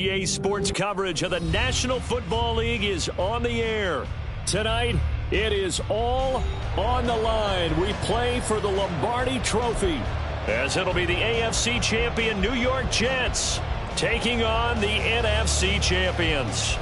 NBA sports coverage of the National Football League is on the air. Tonight, it is all on the line. We play for the Lombardi Trophy, as it'll be the AFC champion New York Jets taking on the NFC champions.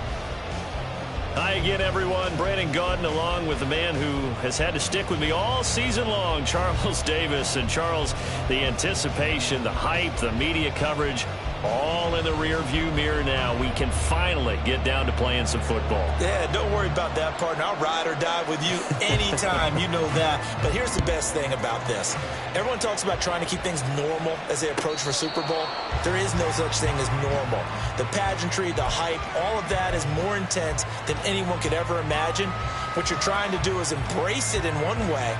Hi again, everyone. Brandon Gaudin along with the man who has had to stick with me all season long, Charles Davis. And Charles, the anticipation, the hype, the media coverage, all in the rear-view mirror now. We can finally get down to playing some football. Yeah, don't worry about that, partner. I'll ride or die with you anytime. You know that. But here's the best thing about this. Everyone talks about trying to keep things normal as they approach for Super Bowl. There is no such thing as normal. The pageantry, the hype, all of that is more intense than anyone could ever imagine. What you're trying to do is embrace it in one way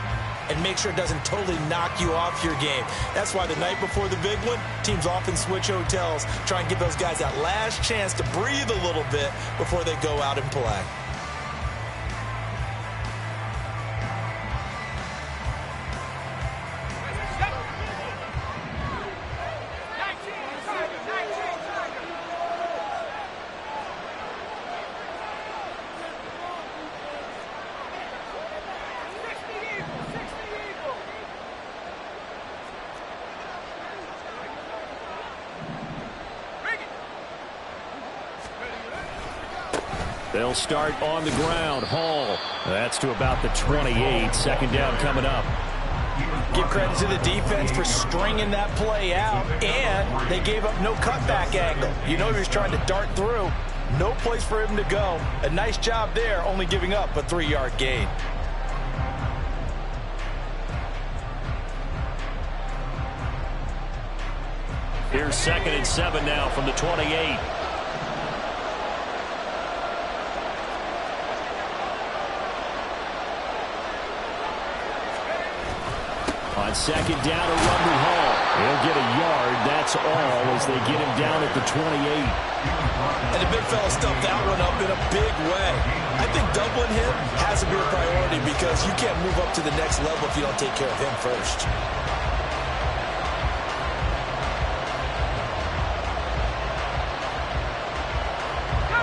and make sure it doesn't totally knock you off your game. That's why the night before the big one, teams often switch hotels, try and give those guys that last chance to breathe a little bit before they go out and play. They'll start on the ground. Hall. That's to about the 28. Second down coming up. Give credit to the defense for stringing that play out, and they gave up no cutback angle. You know he was trying to dart through. No place for him to go. A nice job there, only giving up a 3-yard gain. Here's 2nd and 7 now from the 28. On second down, a run to Hall. He'll get a yard. That's all as they get him down at the 28. And the big fella stuffed that one up in a big way. I think doubling him has to be a priority because you can't move up to the next level if you don't take care of him first.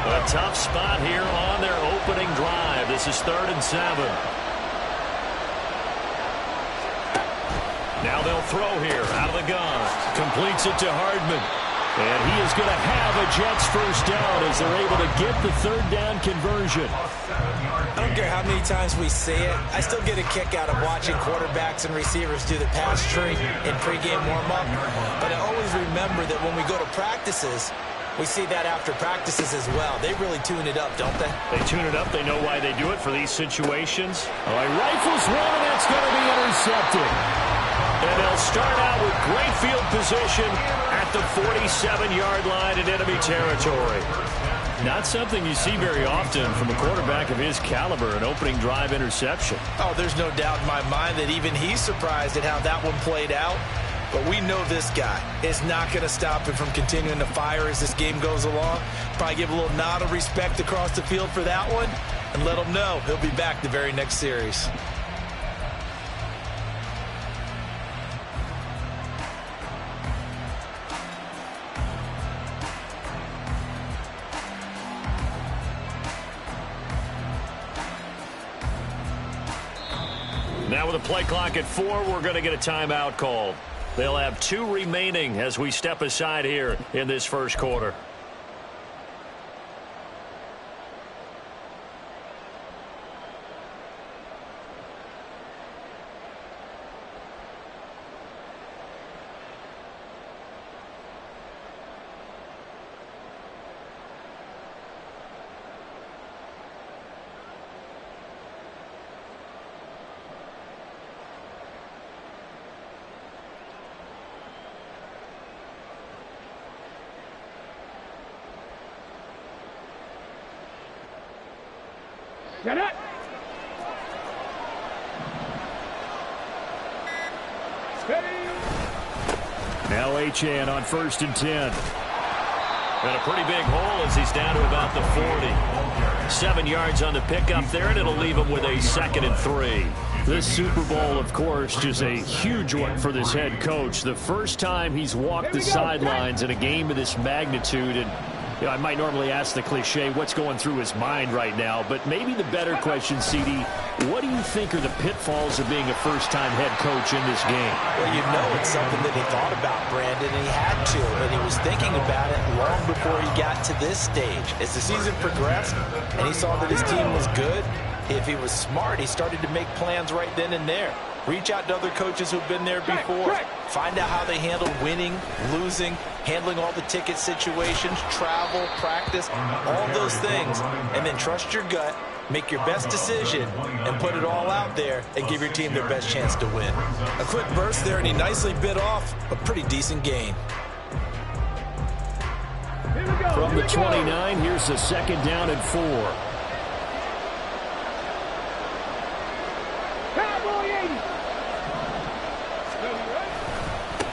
A tough spot here on their opening drive. This is 3rd and 7. Now they'll throw here out of the gun. Completes it to Hardman. And he is going to have a Jets first down as they're able to get the 3rd down conversion. I don't care how many times we see it. I still get a kick out of watching quarterbacks and receivers do the pass tree in pregame warm-up. But I always remember that when we go to practices, we see that after practices as well. They really tune it up, don't they? They tune it up. They know why they do it for these situations. Oh, he rifles one, and that's going to be intercepted. And they'll start out with great field position at the 47-yard line in enemy territory. Not something you see very often from a quarterback of his caliber, an opening drive interception. Oh, there's no doubt in my mind that even he's surprised at how that one played out. But we know this guy is not going to stop him from continuing to fire as this game goes along. Probably give a little nod of respect across the field for that one and let him know he'll be back the very next series. Now with a play clock at 4, we're going to get a timeout called. They'll have 2 remaining as we step aside here in this first quarter. Get it! Now Achane on 1st and 10. And a pretty big hole as he's down to about the 40. 7 yards on the pickup there, and it'll leave him with a 2nd and 3. This Super Bowl, of course, is a huge one for this head coach. The first time he's walked the sidelines in a game of this magnitude, and You know, I might normally ask the cliche, what's going through his mind right now, but maybe the better question, CD, what do you think are the pitfalls of being a first-time head coach in this game? Well, you know it's something that he thought about, Brandon, and he had to, and he was thinking about it long before he got to this stage. As the season progressed and he saw that his team was good, if he was smart, he started to make plans right then and there. Reach out to other coaches who've been there before. Find out how they handle winning, losing, handling all the ticket situations, travel, practice, all those things. And then trust your gut, make your best decision, and put it all out there and give your team their best chance to win. A quick burst there, and he nicely bit off a pretty decent gain. From the 29, here's the 2nd down and 4.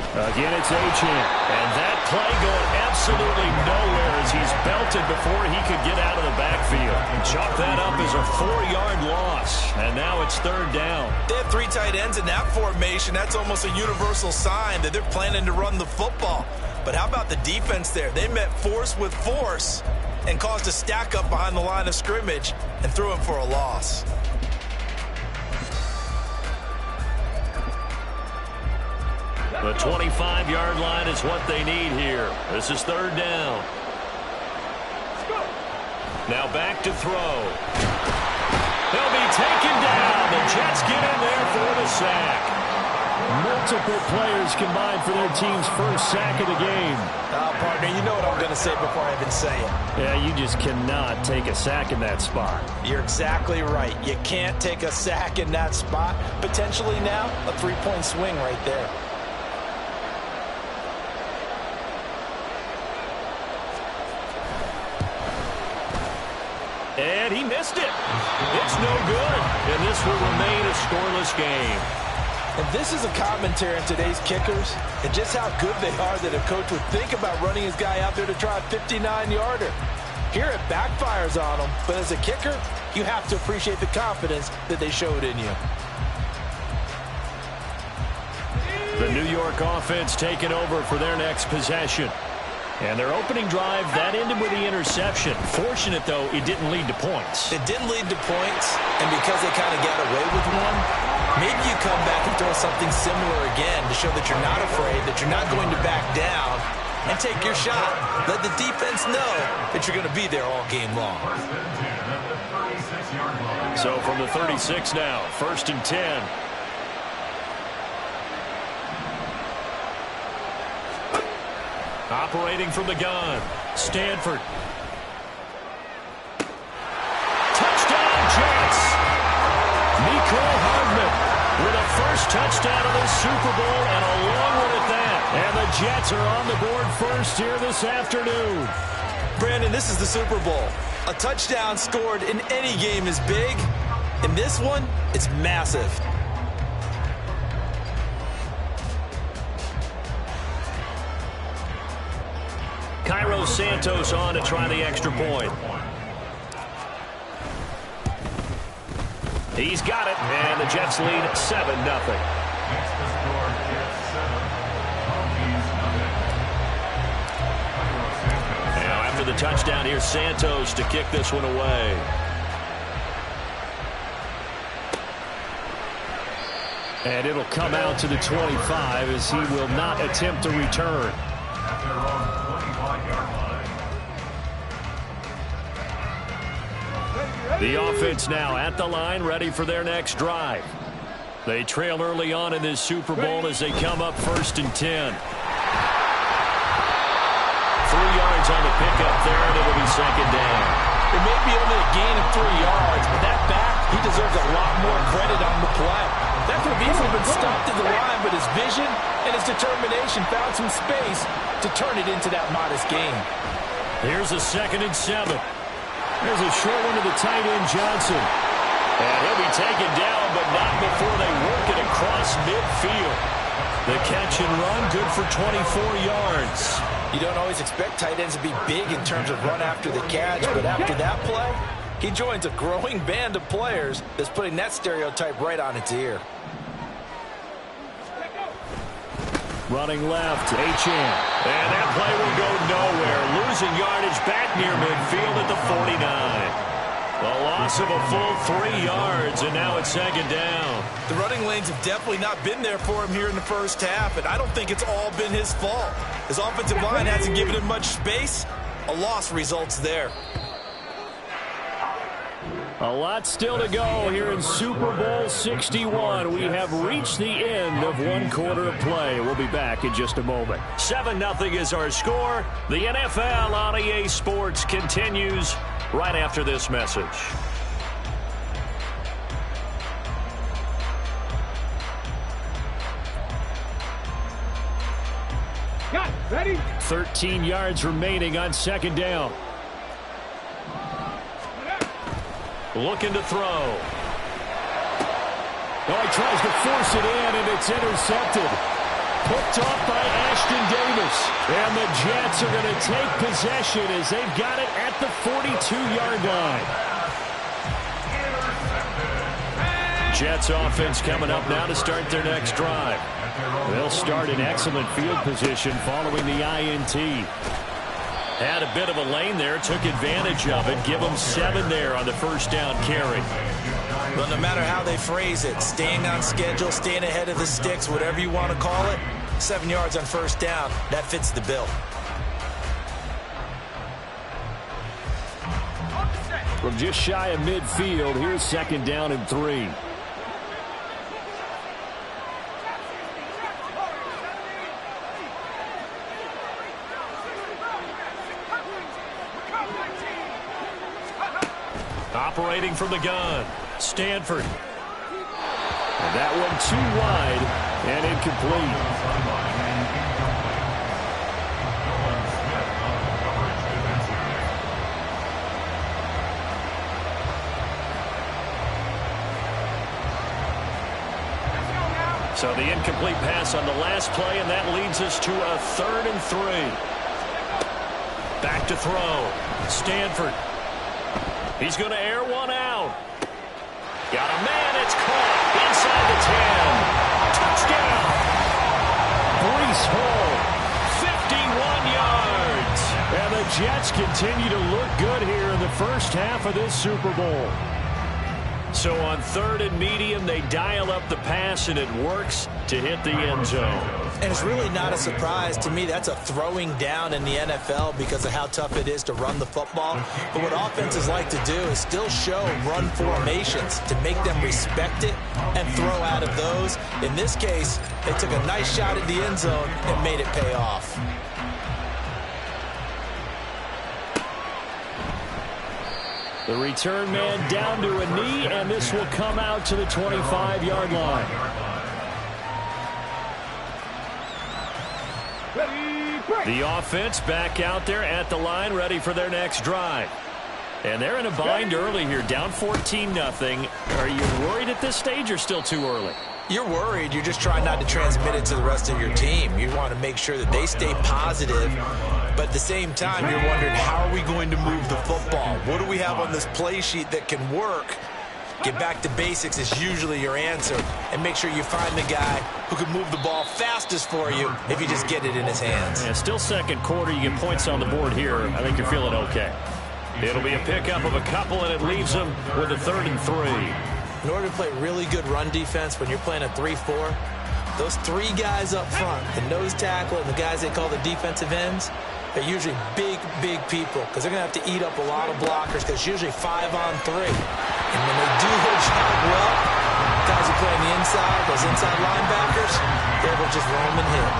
Again, it's Achane. And that play going absolutely nowhere as he's belted before he could get out of the backfield. Chalk that up as a 4-yard loss. And now it's 3rd down. They have 3 tight ends in that formation. That's almost a universal sign that they're planning to run the football. But how about the defense there? They met force with force and caused a stack up behind the line of scrimmage and threw him for a loss. The 25-yard line is what they need here. This is 3rd down. Now back to throw. He'll be taken down. The Jets get in there for the sack. Multiple players combined for their team's first sack of the game. Partner, you know what I'm going to say before I even say it. Yeah, you just cannot take a sack in that spot. You're exactly right. You can't take a sack in that spot. Potentially now, a 3-point swing right there. And he missed it. It's no good. And this will remain a scoreless game. And this is a commentary on today's kickers and just how good they are that a coach would think about running his guy out there to try a 59-yarder. Here it backfires on him, but as a kicker, you have to appreciate the confidence that they showed in you. The New York offense taking over for their next possession. And their opening drive, that ended with the interception. Fortunate, though, it didn't lead to points. It didn't lead to points, and because they kind of got away with one, maybe you come back and throw something similar again to show that you're not afraid, that you're not going to back down, and take your shot. Let the defense know that you're going to be there all game long. So from the 36 now, 1st and 10. Operating from the gun, Stanford. Touchdown, Jets! Mecole Hardman with a first touchdown of the Super Bowl and a long one at that. And the Jets are on the board first here this afternoon. Brandon, this is the Super Bowl. A touchdown scored in any game is big. In this one, it's massive. Cairo Santos on to try the extra point. He's got it, and the Jets lead 7-0. Now after the touchdown, here's Santos to kick this one away. And it'll come out to the 25 as he will not attempt to return. The offense now at the line, ready for their next drive. They trail early on in this Super Bowl as they come up 1st and 10. 3 yards on the pickup there, and it'll be 2nd down. It may be only a gain of 3 yards, but that back, he deserves a lot more credit on the play. That could have easily been stopped at the line, but his vision and his determination found some space to turn it into that modest gain. Here's a 2nd and 7. There's a short one to the tight end, Johnson. And he'll be taken down, but not before they work it across midfield. The catch and run, good for 24 yards. You don't always expect tight ends to be big in terms of run after the catch, but after that play, he joins a growing band of players that's putting that stereotype right on its ear. Running left, Achane. And that play will go nowhere. losing yardage back near midfield at the 49. A loss of a full 3 yards, and now it's second down. The running lanes have definitely not been there for him here in the first half, and I don't think it's all been his fault. His offensive line hasn't given him much space. A loss results there. A lot still to go here in Super Bowl 61. We have reached the end of one quarter of play. We'll be back in just a moment. 7-0 is our score. The NFL on EA Sports continues right after this message. Got it. Ready? 13 yards remaining on second down. Looking to throw. Oh, he tries to force it in, and it's intercepted. Picked off by Ashton Davis. And the Jets are going to take possession as they've got it at the 42-yard line. Jets offense coming up now to start their next drive. They'll start in excellent field position following the INT. Had a bit of a lane there, took advantage of it. Give them 7 there on the first down carry. Well, no matter how they phrase it, staying on schedule, staying ahead of the sticks, whatever you want to call it, 7 yards on first down, that fits the bill. From just shy of midfield, here's second down and 3. Operating from the gun, Stanford. And that one too wide and incomplete. So the incomplete pass on the last play, and that leads us to a 3rd and 3. Back to throw, Stanford. He's going to air one out. Got a man. It's caught inside the 10. Touchdown. Breece Hall, 51 yards. And the Jets continue to look good here in the first half of this Super Bowl. So on 3rd and medium, they dial up the pass, and it works to hit the end zone. And it's really not a surprise to me. That's a throwing down in the NFL because of how tough it is to run the football. But what offenses like to do is still show run formations to make them respect it and throw out of those. In this case, they took a nice shot at the end zone and made it pay off. The return man down to a knee, and this will come out to the 25-yard line. The offense back out there at the line, ready for their next drive. And they're in a bind early here, down 14-0. Are you worried at this stage or still too early? You're worried. You're just trying not to transmit it to the rest of your team. You want to make sure that they stay positive. But at the same time, you're wondering, how are we going to move the football? What do we have on this play sheet that can work? Get back to basics is usually your answer. And make sure you find the guy who can move the ball fastest for you if you just get it in his hands. Yeah, still second quarter. You get points on the board here. I think you're feeling okay. It'll be a pickup of a couple, and it leaves them with a 3rd and 3. In order to play really good run defense when you're playing a 3-4, those 3 guys up front, the nose tackle and the guys they call the defensive ends, they're usually big people because they're going to have to eat up a lot of blockers because it's usually 5-on-3. And when they do their job well, guys who play on the inside, those inside linebackers, they're able to just roam and hit.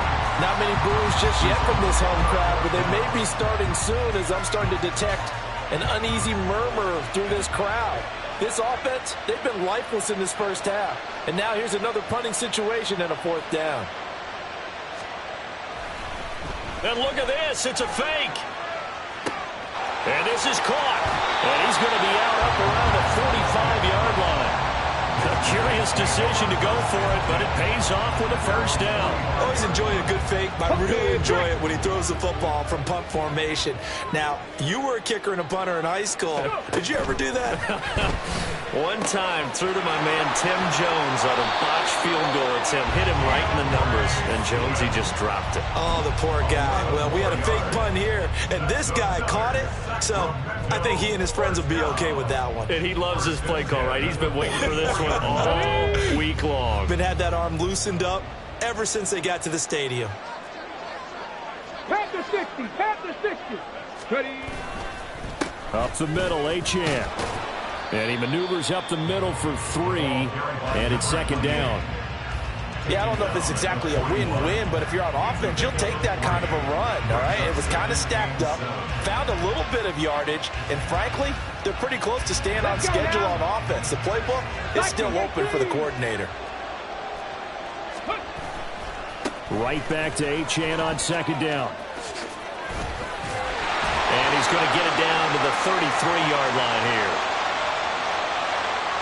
Not many boos just yet from this home crowd, but they may be starting soon as I'm starting to detect an uneasy murmur through this crowd. This offense, they've been lifeless in this first half. And now here's another punting situation and a 4th down. And look at this. It's a fake. And this is caught. And he's going to be out up around the 45-yard line. The curious decision to go for it, but it pays off with a first down. Always enjoy a good fake, but I really enjoy it when he throws the football from punt formation. Now, you were a kicker and a punter in high school. Did you ever do that? One time, threw to my man Tim Jones on a botched field goal attempt. Hit him right in the numbers, and Jones, he just dropped it. Oh, the poor guy. Well, we had a fake punt here, and this guy caught it, so I think he and his friends will be okay with that one. And he loves his play call, right? He's been waiting for this one all week long. Been had that arm loosened up ever since they got to the stadium. Pat the 60, pat the 60. Ready. Up the middle, Achane. And he maneuvers up the middle for 3, and it's second down. Yeah, I don't know if it's exactly a win-win, but if you're on offense, you'll take that kind of a run, all right? It was kind of stacked up, found a little bit of yardage, and frankly, they're pretty close to staying on schedule on offense. The playbook is still open for the coordinator. Right back to Achane on second down. And he's going to get it down to the 33-yard line here.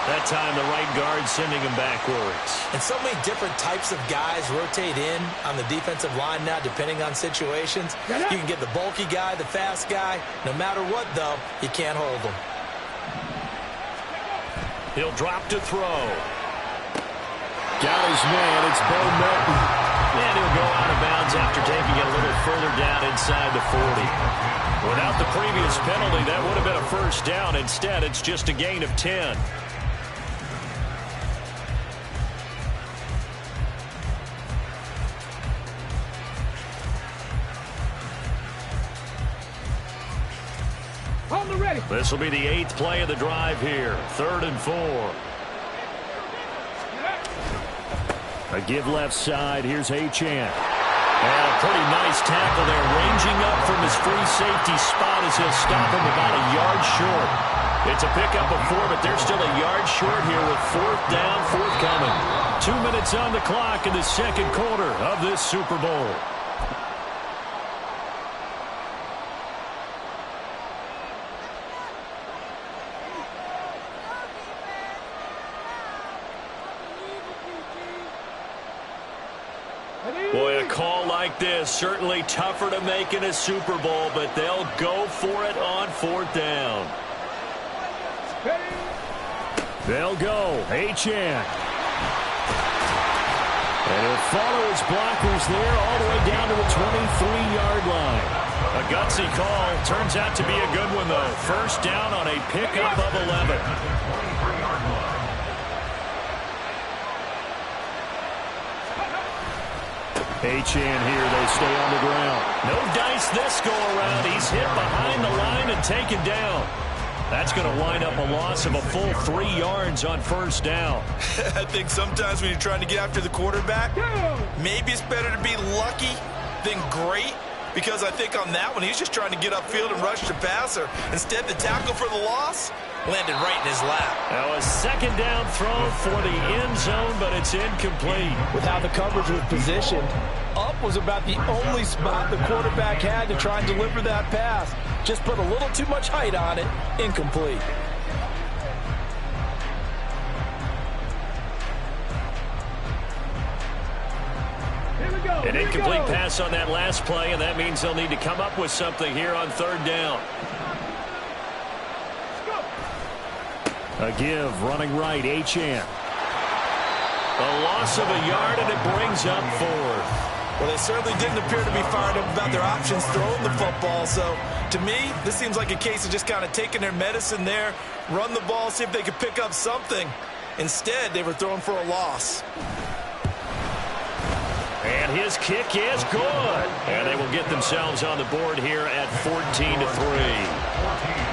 That time, the right guard sending him backwards. And so many different types of guys rotate in on the defensive line now, depending on situations. You can get the bulky guy, the fast guy. No matter what, though, you can't hold them. He'll drop to throw. Got his man. It's Bo Melton. And he'll go out of bounds after taking it a little further down inside the 40. Without the previous penalty, that would have been a first down. Instead, it's just a gain of 10. On the ready. This will be the 8th play of the drive here. 3rd and 4. A give left side. Here's Achane. And a pretty nice tackle there, ranging up from his free safety spot as he'll stop him about a yard short. It's a pickup of 4, but they're still a yard short here with 4th down, forthcoming. 2 minutes on the clock in the second quarter of this Super Bowl. Boy, a call like this, certainly tougher to make in a Super Bowl, but they'll go for it on 4th down. They'll go. Achane. And he'll follow his blockers there all the way down to the 23-yard line. A gutsy call. Turns out to be a good one, though. First down on a pickup of 11. Achane here, they stay on the ground. No dice this go-around. He's hit behind the line and taken down. That's going to wind up a loss of a full 3 yards on first down. I think sometimes when you're trying to get after the quarterback, maybe it's better to be lucky than great, because I think on that one, he's just trying to get upfield and rush the passer. Instead, the tackle for the loss landed right in his lap. Now a second down throw for the end zone, but it's incomplete. With how the coverage was positioned, up was about the only spot the quarterback had to try and deliver that pass. Just put a little too much height on it. Incomplete. An incomplete pass on that last play, and that means they'll need to come up with something here on 3rd down. A give, running right, Achane. A loss of a yard, and it brings up 4th. Well, they certainly didn't appear to be fired up about their options throwing the football. So, to me, this seems like a case of just kind of taking their medicine there, run the ball, see if they could pick up something. Instead, they were throwing for a loss. And his kick is good. And they will get themselves on the board here at 14-3.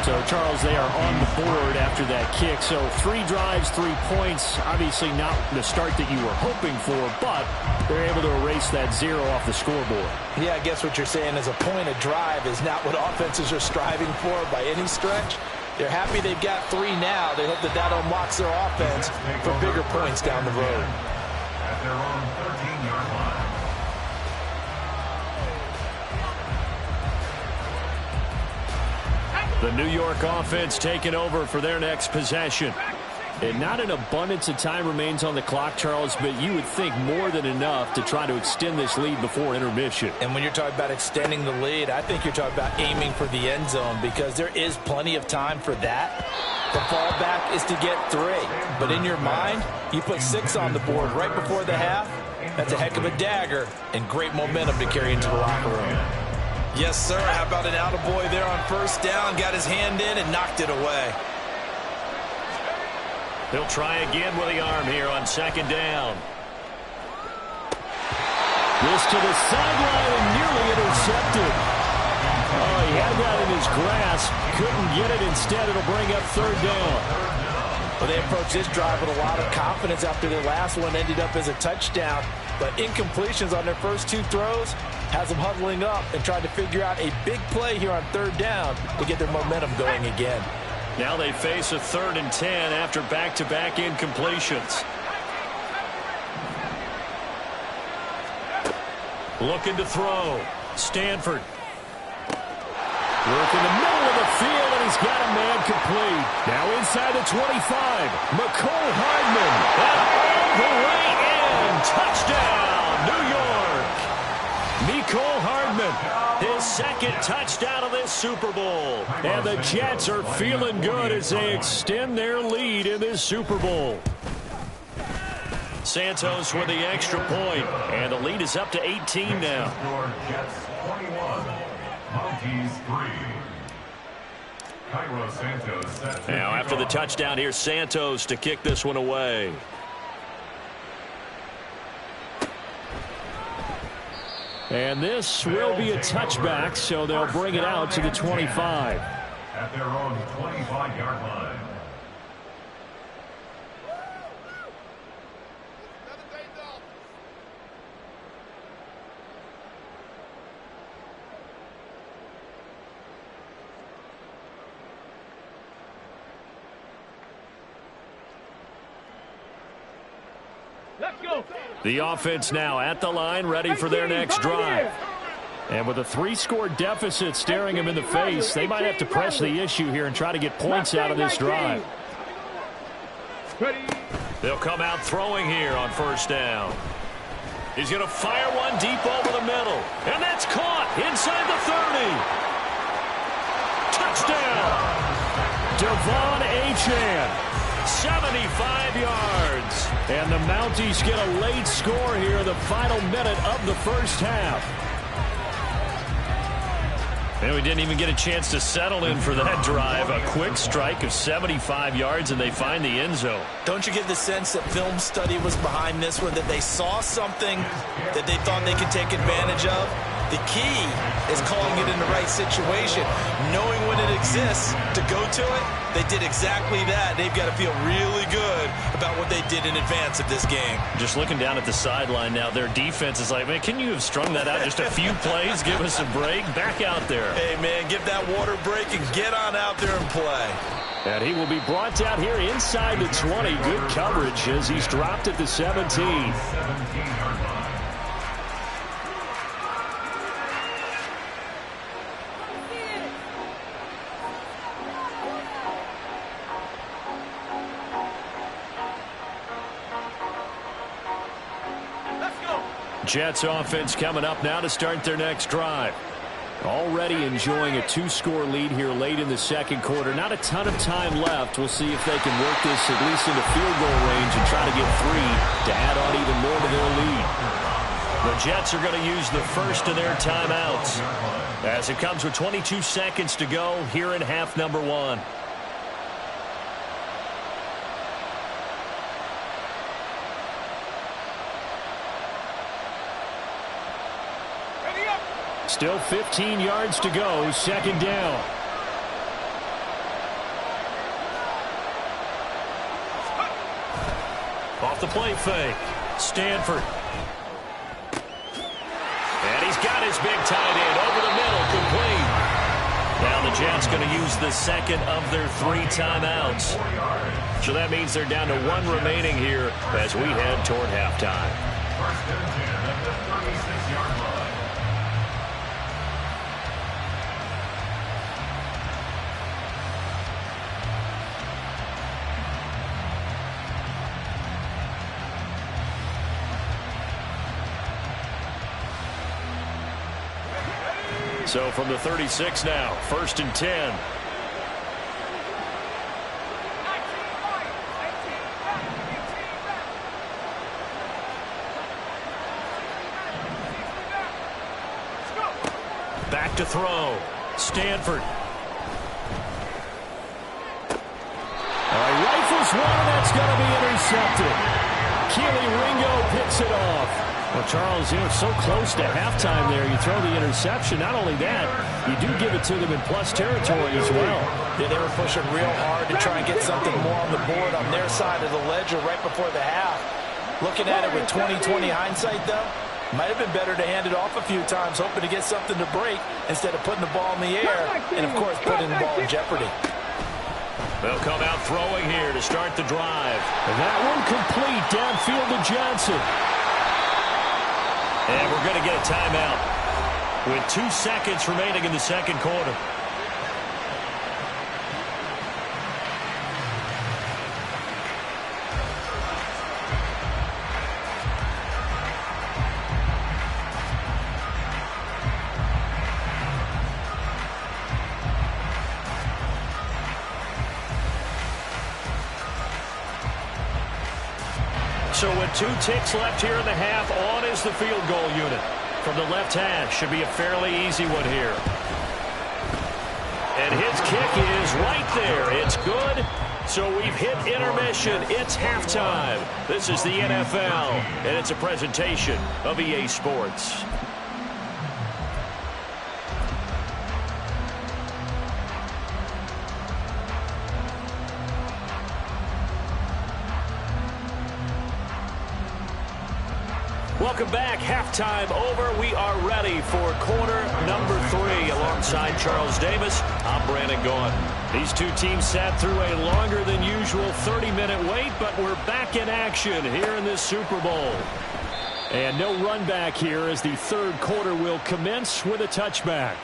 So, Charles, they are on the board after that kick. So 3 drives, 3 points. Obviously not the start that you were hoping for, but they're able to erase that 0 off the scoreboard. Yeah, I guess what you're saying is a point of drive is not what offenses are striving for by any stretch. They're happy they've got 3 now. They hope that that unlocks their offense for bigger points down the road. At their own 13-yard line. The New York offense taking over for their next possession. And not an abundance of time remains on the clock, Charles, but you would think more than enough to try to extend this lead before intermission. And when you're talking about extending the lead, I think you're talking about aiming for the end zone because there is plenty of time for that. The fallback is to get 3. But in your mind, you put 6 on the board right before the half. That's a heck of a dagger and great momentum to carry into the locker room. Yes, sir. How about an attaboy there on first down? Got his hand in and knocked it away. He'll try again with the arm here on second down. This to the sideline and nearly intercepted. Oh, he had that in his grasp. Couldn't get it. Instead, it'll bring up third down. Well, they approached this drive with a lot of confidence after their last one ended up as a touchdown. But incompletions on their first 2 throws has them huddling up and trying to figure out a big play here on third down to get their momentum going again. Now they face a 3rd and 10 after back-to-back incompletions. Looking to throw. Stanford. Work in the middle of the field, and he's got a man complete. Now inside the 25. McCole Hardman. And all the way in. Touchdown, New York. Mecole Hardman, his 2nd touchdown of this Super Bowl. And the Jets are feeling good as they extend their lead in this Super Bowl. Santos with the extra point, and the lead is up to 18 now. Jets 21, Mounties 3. Cairo Santos set Now after the touchdown, here's Santos to kick this one away. And this will be a touchback, so they'll bring it out to the 25. At their own 25-yard line. Let's go. The offense now at the line, ready for their next drive. And with a 3-score deficit staring them in the face, they might have to press the issue here and try to get points out of this drive. They'll come out throwing here on first down. He's going to fire one deep over the middle. And that's caught inside the 30. Touchdown. Devon Achane. 75 yards. And the Mounties get a late score here in the final minute of the first half. And we didn't even get a chance to settle in for that drive. A quick strike of 75 yards, and they find the end zone. Don't you get the sense that film study was behind this one, that they saw something that they thought they could take advantage of? The key is calling it in the right situation, knowing when it exists to go to it. They did exactly that. They've got to feel really good about what they did in advance of this game. Just looking down at the sideline now, their defense is like, man, can you have strung that out just a few plays? Give us a break. Back out there. Hey, man, give that water break and get on out there and play. And he will be brought down here inside the 20. Good coverage as he's dropped at the 17. 17-yard line. Jets offense coming up now to start their next drive. Already enjoying a 2-score lead here late in the second quarter. Not a ton of time left. We'll see if they can work this at least into field goal range and try to get 3 to add on even more to their lead. The Jets are going to use the first of their timeouts as it comes with 22 seconds to go here in half number 1. Still 15 yards to go, second down. Off the play fake, Stanford. And he's got his big tight end over the middle, complete. Now the Jets going to use the second of their 3 timeouts. So that means they're down to 1 remaining here as we head toward halftime. First and 10 at the 36-yard line. So from the 36 now, 1st and 10. Back to throw. Stanford. Rifles one, and that's going to be intercepted. Keely Ringo picks it off. Well, Charles, so close to halftime there. You throw the interception. Not only that, you do give it to them in plus territory as well. Yeah, they were pushing real hard to try and get something more on the board on their side of the ledger right before the half. Looking at it with 20/20 hindsight, though, might have been better to hand it off a few times, hoping to get something to break instead of putting the ball in the air and, of course, putting the ball in jeopardy. They'll come out throwing here to start the drive. And that one complete downfield to Johnson. And we're going to get a timeout with 2 seconds remaining in the second quarter. So with 2 ticks left here in the half, on is the field goal unit. From the left hash, should be a fairly easy one here. And his kick is right there. It's good. So we've hit intermission. It's halftime. This is the NFL, and it's a presentation of EA Sports. Welcome back. Halftime over. We are ready for quarter number 3. Alongside Charles Davis, I'm Brandon Gaughan. These two teams sat through a longer than usual 30-minute wait, but we're back in action here in this Super Bowl. And no run back here as the third quarter will commence with a touchback.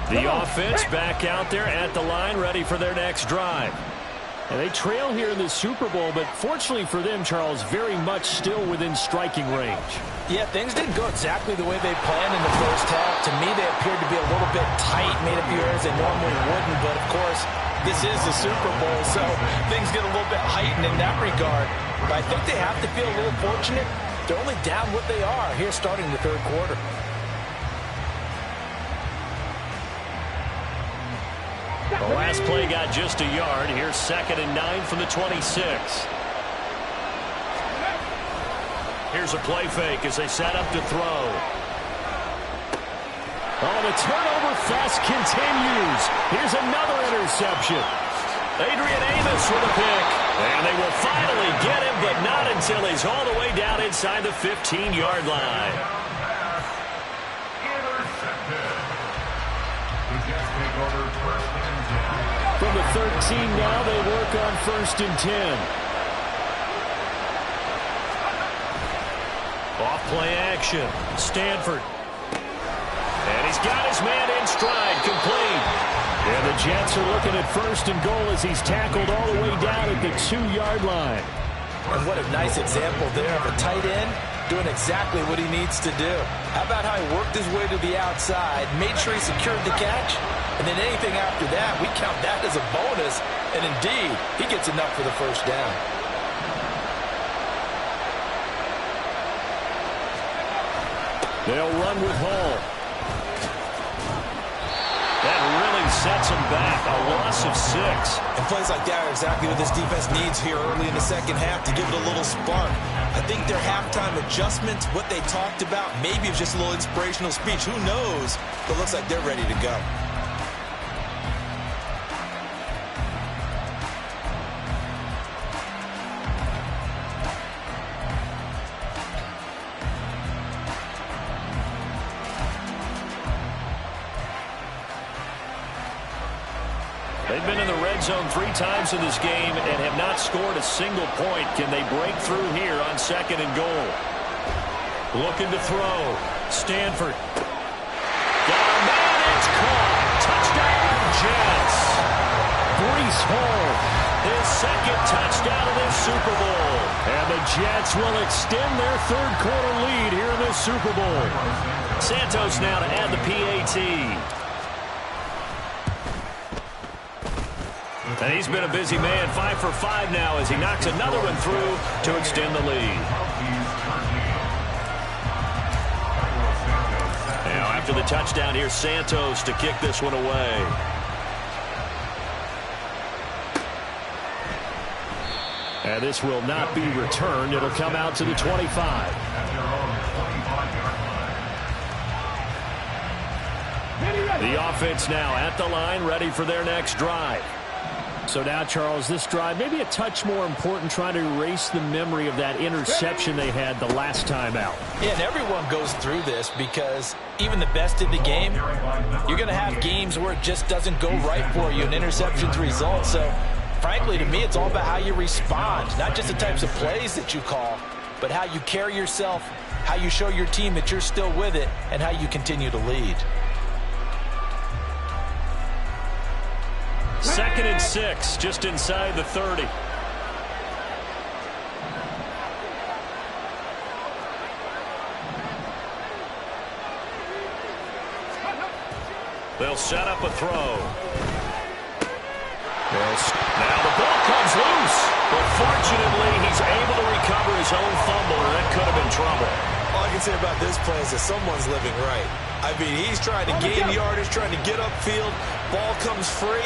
The offense back out there at the line, ready for their next drive. And they trail here in the Super Bowl, but fortunately for them, Charles, very much still within striking range. Yeah, things didn't go exactly the way they planned in the first half. To me, they appeared to be a little bit tight, made a few errors they normally wouldn't. But, of course, this is the Super Bowl, so things get a little bit heightened in that regard. But I think they have to feel a little fortunate. They're only down what they are here starting the third quarter. The last play got just a yard. Here's 2nd and 9 from the 26. Here's a play fake as they set up to throw. Oh, the turnover fest continues. Here's another interception. Adrian Amos with a pick. And they will finally get him, but not until he's all the way down inside the 15-yard line. From the 13 now, they work on 1st and 10. Off play action. Stanford. And he's got his man in stride, complete. And the Jets are looking at 1st and goal as he's tackled all the way down at the 2-yard line. And what a nice example there of a tight end doing exactly what he needs to do. How about how he worked his way to the outside, made sure he secured the catch, and then anything after that, we count that as a bonus. And indeed, he gets enough for the first down. They'll run with Hall. That really sets him back. A loss of 6. And plays like that are exactly what this defense needs here early in the second half to give it a little spark. I think their halftime adjustments, what they talked about, maybe it's just a little inspirational speech. Who knows? But it looks like they're ready to go. They've been in the red zone 3 times in this game and have not scored a single point. Can they break through here on 2nd and goal? Looking to throw. Stanford. Got a man, it's caught. Touchdown, Jets. Breece Hall his second touchdown of this Super Bowl. And the Jets will extend their third quarter lead here in this Super Bowl. Santos now to add the PAT. And he's been a busy man, 5 for 5 now as he knocks another one through to extend the lead. Now after the touchdown, here's Santos to kick this one away. And this will not be returned. It'll come out to the 25. The offense now at the line, ready for their next drive. So now, Charles, this drive maybe a touch more important, trying to erase the memory of that interception they had the last time out. Yeah, and everyone goes through this because even the best in the game, you're going to have games where it just doesn't go right for you and interceptions result. So, frankly, to me, it's all about how you respond, not just the types of plays that you call, but how you carry yourself, how you show your team that you're still with it, and how you continue to lead. 2nd and 6, just inside the 30. They'll set up a throw. Now the ball comes loose, but fortunately he's able to recover his own fumble, and that could have been trouble. All I can say about this play is that someone's living right. I mean, he's trying to gain yardage, trying to get upfield. Ball comes free.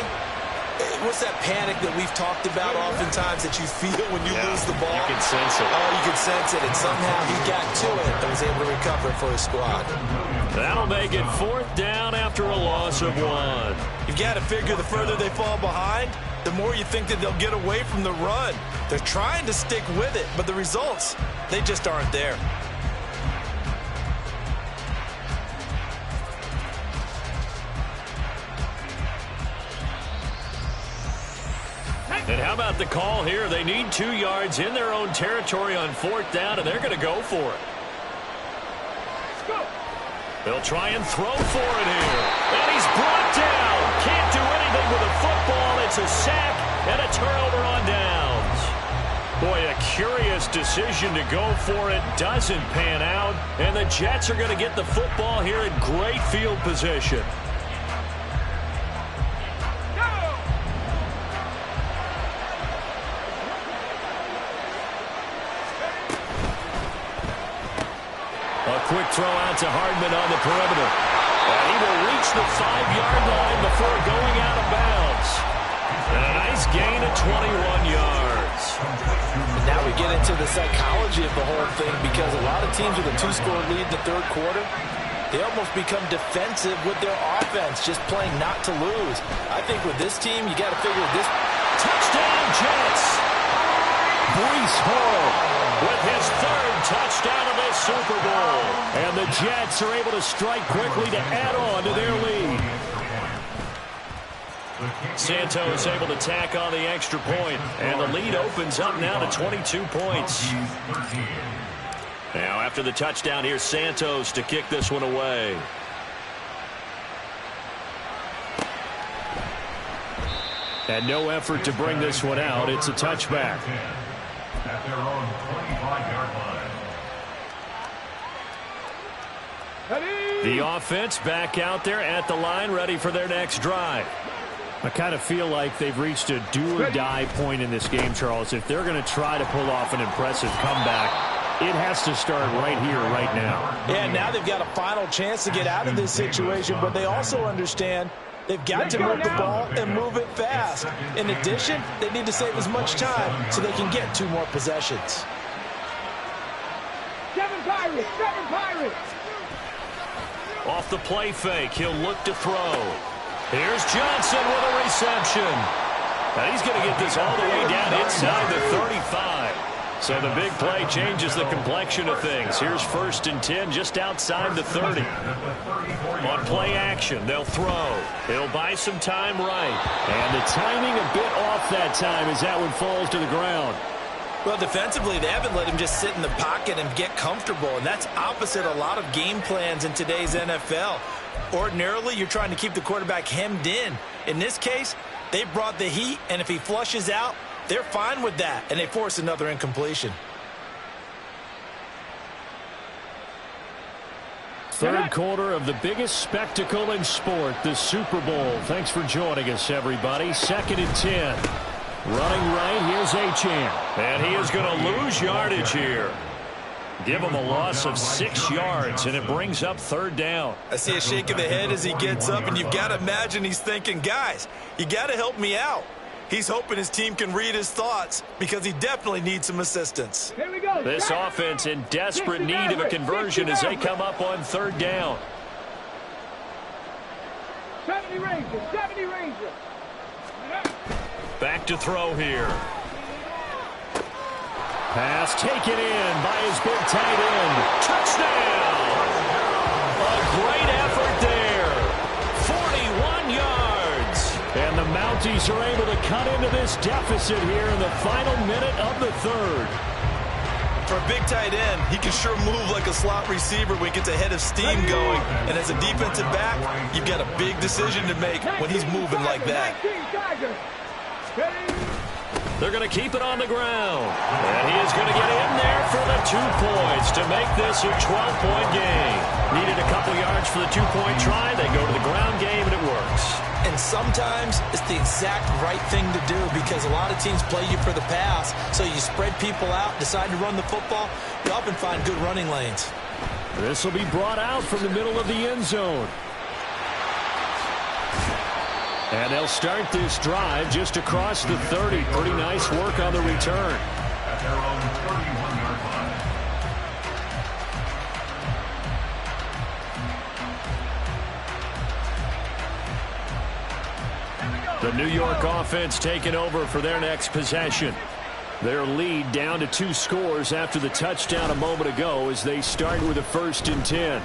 What's that panic that we've talked about oftentimes that you feel when you lose the ball? You can sense it. Oh, you can sense it, and somehow he got to it and was able to recover it for his squad. That'll make it 4th down after a loss of 1. You've got to figure the further they fall behind, the more you think that they'll get away from the run. They're trying to stick with it, but the results, they just aren't there. And how about the call here? They need 2 yards in their own territory on 4th down, and they're going to go for it. They'll try and throw for it here. And he's brought down. Can't do anything with a football. It's a sack and a turnover on downs. Boy, a curious decision to go for it. Doesn't pan out. And the Jets are going to get the football here in great field position. A quick throw out to Hardman on the perimeter. And he will reach the 5-yard line before going out of bounds. And a nice gain of 21 yards. And now we get into the psychology of the whole thing, because a lot of teams with a 2-score lead in the 3rd quarter, they almost become defensive with their offense, just playing not to lose. I think with this team, you got to figure this. Touchdown, Jets! Breece Hall with his 3rd touchdown of this Super Bowl. And the Jets are able to strike quickly to add on to their lead. Santos able to tack on the extra point, and the lead opens up now to 22 points. Now after the touchdown, here's Santos to kick this one away. And no effort to bring this one out. It's a touchback. At their own 25-yard line. The offense back out there at the line, ready for their next drive. I kind of feel like they've reached a do-or-die point in this game, Charles. If they're going to try to pull off an impressive comeback, it has to start right here, right now. Yeah, now they've got a final chance to get out of this situation, but they also understand they've got to move the ball and move it fast. In addition, they need to save as much time so they can get 2 more possessions. 7 Pirates! Off the play fake, he'll look to throw. Here's Johnson with a reception. Now he's going to get this all the way down inside the 35. So the big play changes the complexion of things. Here's 1st and 10 just outside the 30. On play action, they'll throw. It'll buy some time right. And the timing a bit off that time as that one falls to the ground. Well, defensively, they haven't let him just sit in the pocket and get comfortable, and that's opposite a lot of game plans in today's NFL. Ordinarily, you're trying to keep the quarterback hemmed in. In this case, They brought the heat, and if he flushes out, they're fine with that, and they force another incompletion. Third quarter of the biggest spectacle in sport, the Super Bowl. Thanks for joining us, everybody. 2nd and 10. Running right, here's Achane. And he is going to lose yardage here. Give him a loss of 6 yards, and it brings up 3rd down. I see a shake of the head as he gets up, and you've got to imagine he's thinking, guys, you got to help me out. He's hoping his team can read his thoughts because he definitely needs some assistance. Here we go. This offense in desperate need of a conversion as they come up on 3rd down. 70 Rangers, 70 Rangers. Back to throw here. Pass taken in by his big tight end. Touchdown! A great effort there. 41 yards. And the Mounties are able to cut into this deficit here in the final minute of the 3rd. For a big tight end, he can sure move like a slot receiver when he gets a head of steam going. And as a defensive back, you've got a big decision to make when he's moving like that. They're going to keep it on the ground. And he is going to get in there for the 2 points to make this a 12-point game. Needed a couple yards for the 2-point try. They go to the ground game, and it works. And sometimes it's the exact right thing to do because a lot of teams play you for the pass. So you spread people out, decide to run the football. You often find good running lanes. This will be brought out from the middle of the end zone. And they'll start this drive just across the 30. Pretty nice work on the return. At their own 31-yard line. The New York offense taking over for their next possession. Their lead down to 2 scores after the touchdown a moment ago as they start with a 1st and 10.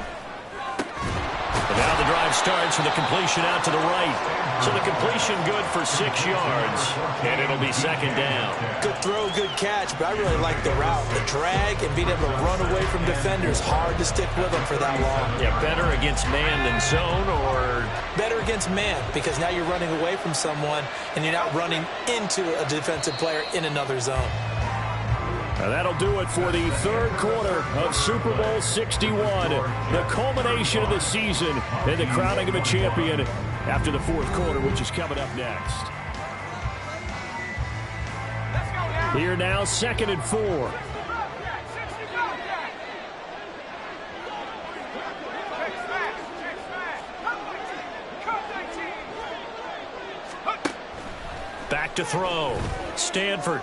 And now the drive starts with a completion out to the right. So the completion good for 6 yards, and it'll be 2nd down. Good throw, good catch, but I really like the route. The drag and being able to run away from defenders, hard to stick with them for that long. Yeah, better against man than zone, or? Better against man, because now you're running away from someone, and you're not running into a defensive player in another zone. And that'll do it for the 3rd quarter of Super Bowl 61. The culmination of the season and the crowning of a champion after the 4th quarter, which is coming up next. Here now, 2nd and 4. Back to throw. Stanford.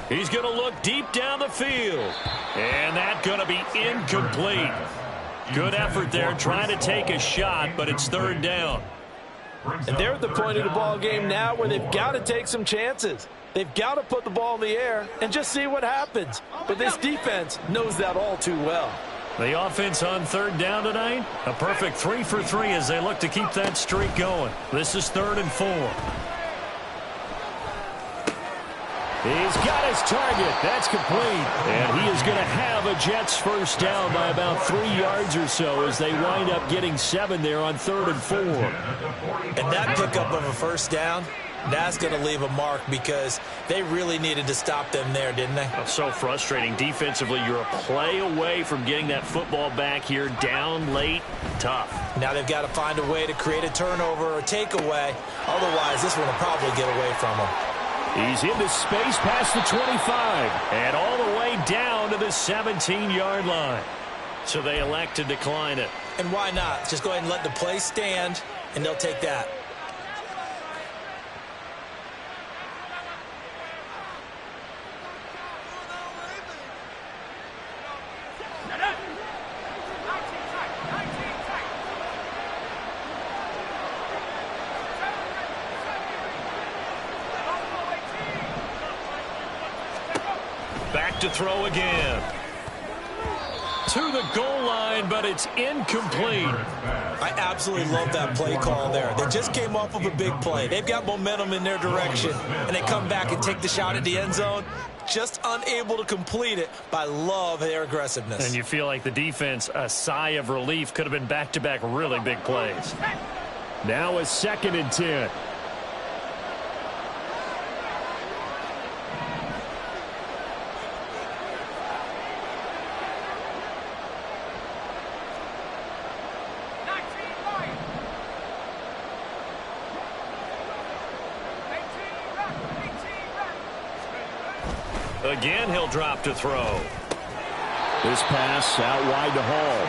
He's going to look deep down the field. And that's going to be incomplete. Good effort there trying to take a shot, but it's 3rd down. And they're at the point of the ball game now where they've got to take some chances. They've got to put the ball in the air and just see what happens. But this defense knows that all too well. The offense on 3rd down tonight, a perfect 3 for 3 as they look to keep that streak going. This is 3rd and 4. He's got his target. That's complete. And he is going to have a Jets 1st down by about 3 yards or so as they wind up getting 7 there on 3rd and 4. And that pickup of a 1st down, that's going to leave a mark because they really needed to stop them there, didn't they? Oh, so frustrating. Defensively, you're a play away from getting that football back here down late. Tough. Now they've got to find a way to create a turnover or a takeaway. Otherwise, this one will probably get away from them. He's into space past the 25 and all the way down to the 17-yard line. So they elect to decline it. And why not? Just go ahead and let the play stand, and they'll take that. Back to throw again. To the goal line, but it's incomplete. I absolutely love that play call there. They just came off of a big play. They've got momentum in their direction, and they come back and take the shot at the end zone, just unable to complete it, but I love their aggressiveness. And you feel like the defense, a sigh of relief, could have been back-to-back really big plays. Now a 2nd and 10. Again, he'll drop to throw. This pass out wide to Hall.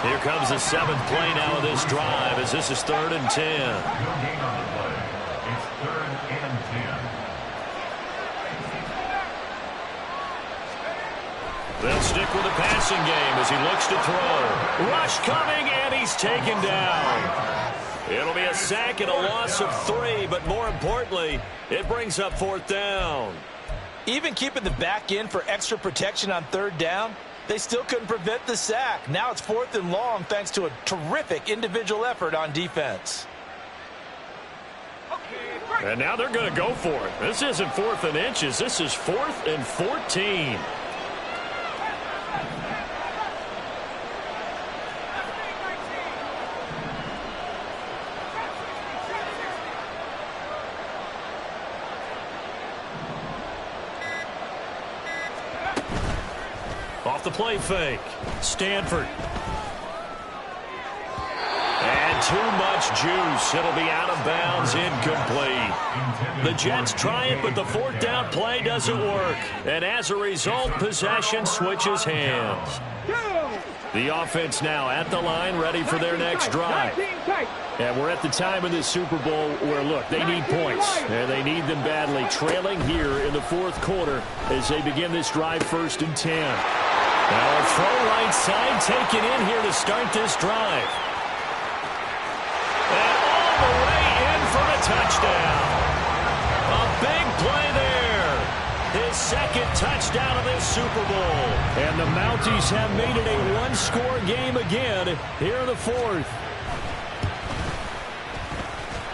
Here comes the 7th play now of this drive as this is 3rd and 10. It's 3rd and 10. They'll stick with the passing game as he looks to throw. Rush coming, and he's taken down. It'll be a sack and a loss of 3, but more importantly, it brings up 4th down. Even keeping the back in for extra protection on 3rd down, they still couldn't prevent the sack. Now it's 4th and long thanks to a terrific individual effort on defense. And now they're going to go for it. This isn't 4th and inches. This is 4th and 14. Off the play fake. Stanford. And too much juice. It'll be out of bounds, incomplete. The Jets try it, but the 4th down play doesn't work. And as a result, possession switches hands. The offense now at the line, ready for their next drive. And we're at the time of this Super Bowl where, look, they need points. And they need them badly. Trailing here in the 4th quarter as they begin this drive 1st and 10. Now a throw right side taken in here to start this drive. And all the way in for a touchdown. A big play there. His 2nd touchdown of this Super Bowl. And the Mounties have made it a 1-score game again here in the 4th.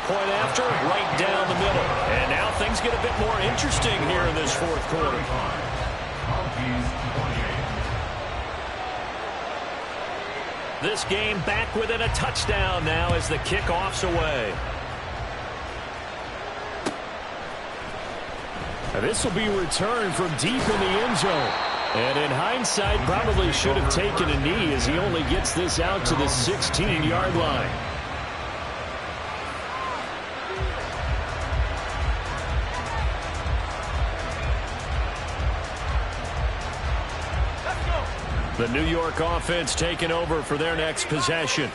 Point after, right down the middle. And now things get a bit more interesting here in this 4th quarter. This game back within a touchdown now as the kickoff's away. And this will be returned from deep in the end zone. And in hindsight, probably should have taken a knee as he only gets this out to the 16-yard line. The New York offense taking over for their next possession.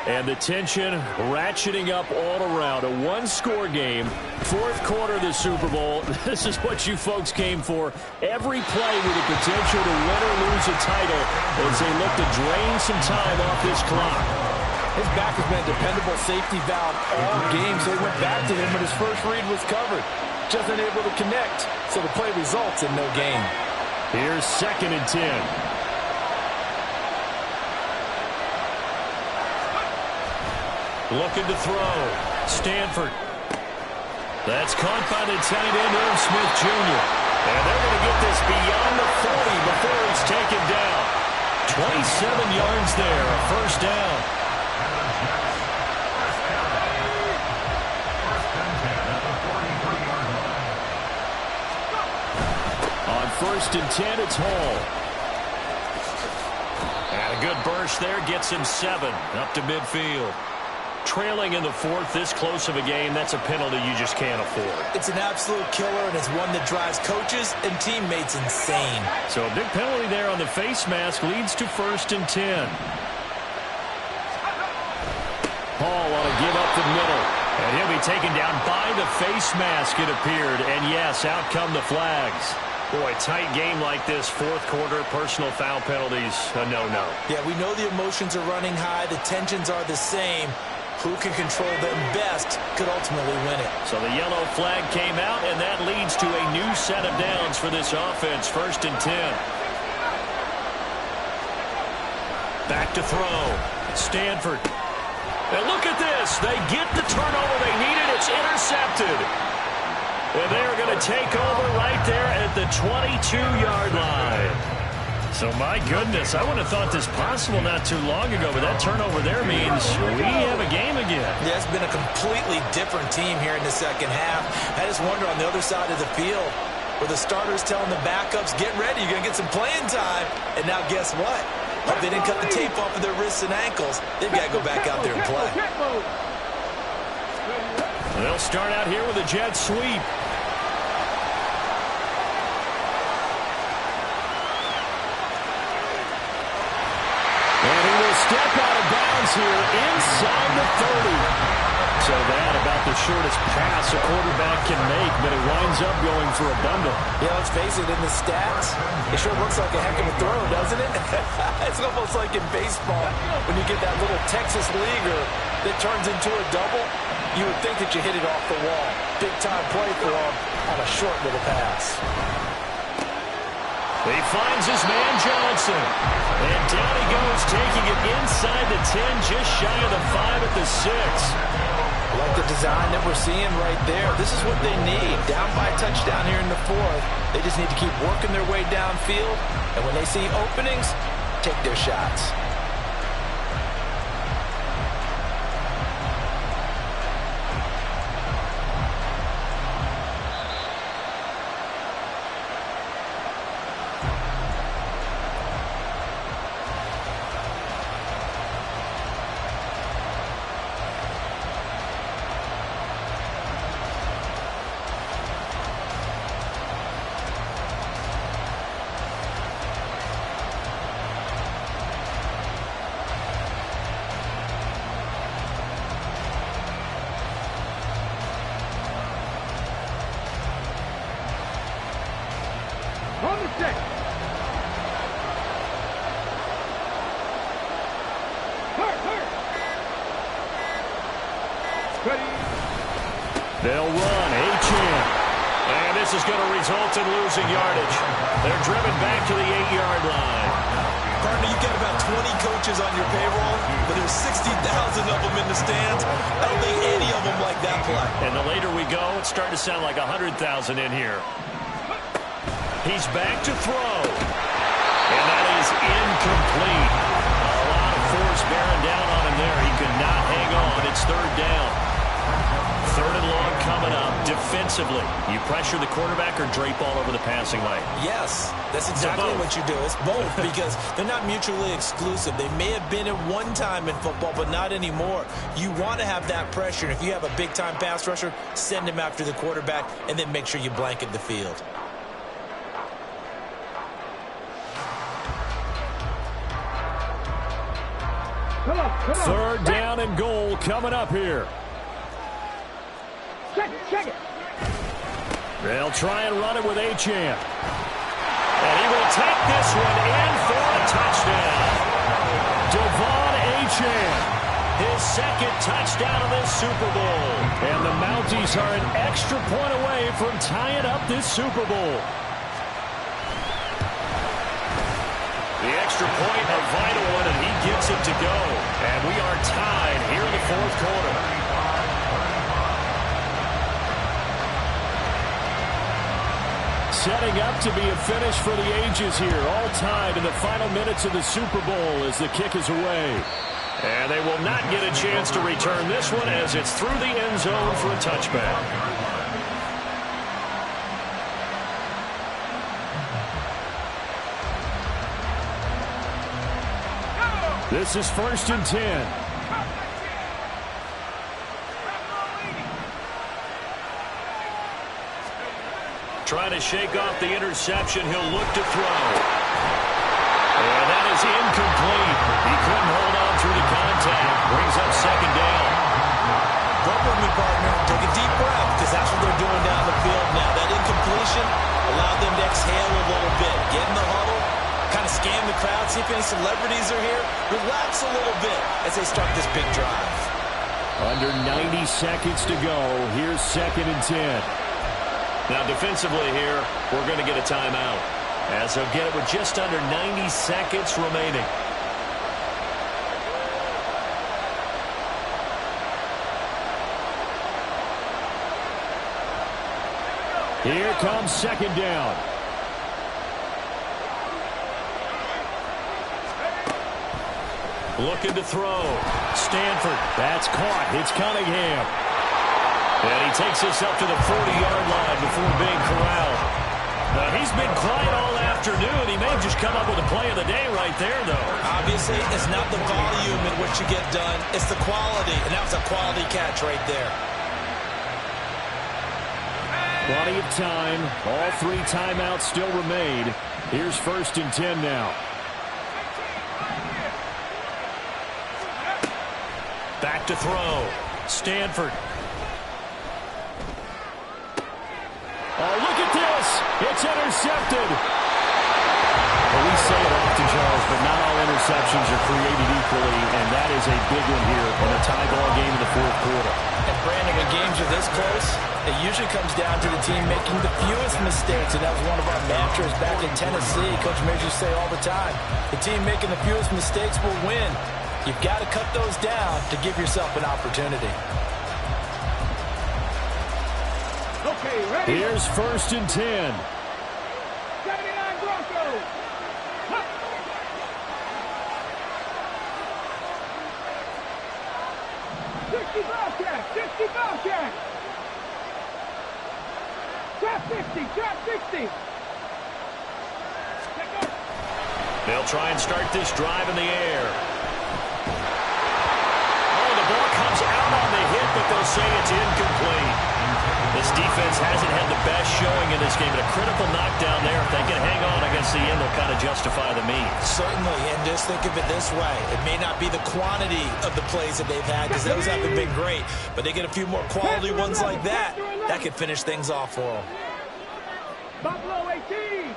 And the tension ratcheting up all around. A 1-score game. 4th quarter of the Super Bowl. This is what you folks came for. Every play with the potential to win or lose a title as they look to drain some time off this clock. His back has been a dependable safety valve all game, so they went back to him when his first read was covered. Just unable to connect, so the play results in no gain. Here's 2nd and 10. Looking to throw. Stanford. That's caught by the tight end, Irv Smith Jr. And they're going to get this beyond the 40 before he's taken down. 27 yards there, a 1st down. On 1st and 10, it's Hall. And a good burst there gets him 7 up to midfield. Trailing in the 4th, this close of a game, that's a penalty you just can't afford. It's an absolute killer, and it's one that drives coaches and teammates insane. So a big penalty there on the face mask leads to 1st and 10. Hall on a give up the middle. And he'll be taken down by the face mask, it appeared. And yes, out come the flags. Boy, tight game like this, 4th quarter, personal foul penalties, a no-no. Yeah, we know the emotions are running high. The tensions are the same. Who can control them best could ultimately win it. So the yellow flag came out, and that leads to a new set of downs for this offense. 1st and 10. Back to throw. Stanford. And look at this. They get the turnover they needed. It's intercepted. And they're going to take over right there at the 22-yard line. So, my goodness, I wouldn't have thought this possible not too long ago, but that turnover there means we have a game again. Yeah, it's been a completely different team here in the 2nd half. I just wonder on the other side of the field, where the starters telling the backups, get ready, you're going to get some playing time. And now guess what? Hope they didn't cut the tape off of their wrists and ankles. They've got to go back out there and play. They'll start out here with a jet sweep. step out of bounds here inside the 30. So that about the shortest pass a quarterback can make, but it winds up going for a bundle. Yeah, let's face it, in the stats, it sure looks like a heck of a throw, doesn't it? It's almost like in baseball, when you get that little Texas leaguer that turns into a double, you would think that you hit it off the wall. Big-time play for him on a short little pass. He finds his man Johnson. And down he goes, taking it inside the 10, just shy of the 5 at the 6. Like the design that we're seeing right there. This is what they need. Down by a touchdown here in the 4th. They just need to keep working their way downfield. And when they see openings, take their shots. On the set. Hurt. Ready. They'll run. Achane. And this is going to result in losing yardage. They're driven back to the 8-yard line. Partner, you've got about 20 coaches on your payroll, but there's 60,000 of them in the stands. I don't think any of them like that play. And the later we go, it's starting to sound like 100,000 in here. He's back to throw. And that is incomplete. A lot of force bearing down on him there. He could not hang on. It's 3rd down. 3rd and long coming up. Defensively, you pressure the quarterback or drape all over the passing lane? Yes, that's exactly what you do. It's both because they're not mutually exclusive. They may have been at one time in football, but not anymore. You want to have that pressure. And if you have a big-time pass rusher, send him after the quarterback and then make sure you blanket the field. Come on. 3rd down and goal coming up here. Check it. They'll try and run it with Achane. And he will take this one in for a touchdown. Devon Achane, his 2nd touchdown of this Super Bowl. And the Mounties are an extra point away from tying up this Super Bowl. The extra point, a vital one, and he gets it to go. And we are tied here in the 4th quarter. Setting up to be a finish for the ages here. All tied in the final minutes of the Super Bowl as the kick is away. And they will not get a chance to return this one as it's through the end zone for a touchback. This is 1st and 10. Trying to shake off the interception. He'll look to throw. And that is incomplete. He couldn't hold on through the contact. Brings up 2nd down. Go with me, partner. Take a deep breath because that's what they're doing down the field now. That incompletion allowed them to exhale a little bit. Get in the huddle. Kind of scan the crowd. See if any celebrities are here. Relax a little bit as they start this big drive. Under 90 seconds to go. Here's 2nd and 10. Now, defensively here, we're going to get a timeout, as they'll get it with just under 90 seconds remaining. Here comes 2nd down. Looking to throw. Stanford. That's caught. It's Cunningham. And he takes this up to the 40-yard line before being corralled. Now, he's been quiet all afternoon. He may have just come up with a play of the day right there, though. Obviously, it's not the volume in which you get done. It's the quality, and that was a quality catch right there. Plenty of time. All 3 timeouts still remain. Here's 1st and 10 now. to throw. Stanford. Oh, look at this. It's intercepted. Well, we say it often, Charles, but not all interceptions are created equally, and that is a big one here in a tie ball game in the fourth quarter. And Brandon, when games are this close, it usually comes down to the team making the fewest mistakes, and that was one of our mantras back in Tennessee. Coach Mears used to say all the time, the team making the fewest mistakes will win. You've got to cut those down to give yourself an opportunity. Okay, ready? Here's 1st and 10. 79 Broncos. Hup. Bobcats, 60 Bobcats. Trap 60, trap 60. They'll try and start this drive in the air. Oh, the ball comes out on the hit, but they'll say it's incomplete. This defense hasn't had the best showing in this game, but a critical knockdown there. If they can hang on against the end, they'll kind of justify the means. Certainly, and just think of it this way. It may not be the quantity of the plays that they've had, because those haven't been great, but they get a few more quality ones like that. That could finish things off for them. Buffalo 18.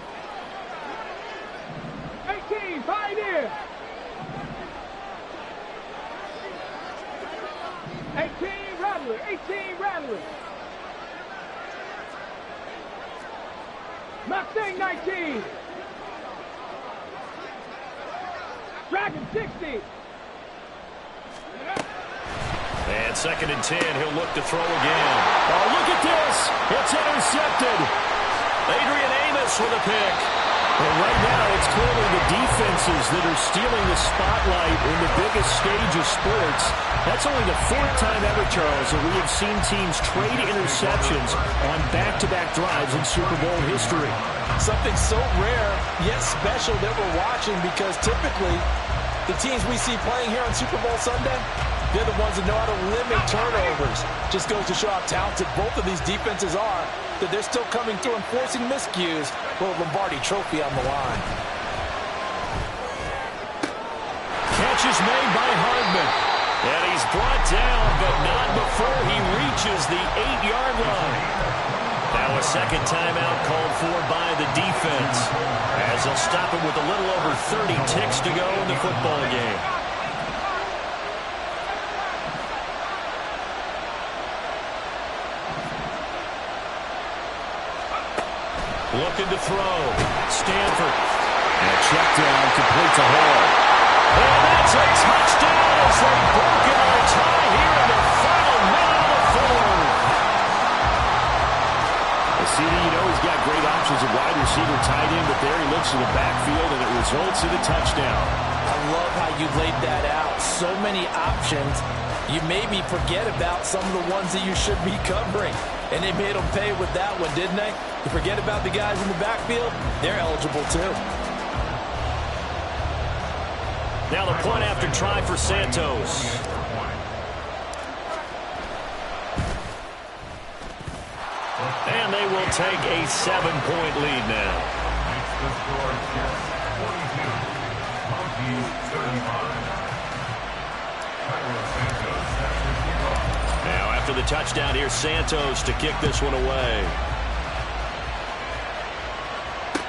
18, Pioneer. 18, Rattler. 18, Rattler. Mustang 19. Dragon 60. And 2nd and 10, he'll look to throw again. Oh, look at this. It's intercepted. Adrian Amos with a pick. Well, right now, it's clearly the defenses that are stealing the spotlight in the biggest stage of sports. That's only the 4th time ever, Charles, that we have seen teams trade interceptions on back-to-back drives in Super Bowl history. Something so rare, yet special that we're watching, because typically the teams we see playing here on Super Bowl Sunday, they're the ones that know how to limit turnovers. Just goes to show how talented both of these defenses are, that they're still coming through and forcing miscues for the Lombardi Trophy on the line. Catch is made by Hardman. And he's brought down, but not before he reaches the 8-yard line. Now a second timeout called for by the defense, as they'll stop it with a little over 30 ticks to go in the football game. Looking to throw. Stanford. And a check down completes a hole. And that's a touchdown as they've broken our tie here in the final minute of the fourth. CD, you know he's got great options at wide receiver, tight end, but there he looks to the backfield, and it results in a touchdown. I love how you laid that out. So many options. You maybe forget about some of the ones that you should be covering. And they made them pay with that one, didn't they? You forget about the guys in the backfield, they're eligible too. Now the point after try for Santos. And they will take a 7-point lead now. Makes the score Jets 42, Mounties 35. Now after the touchdown, here's Santos to kick this one away.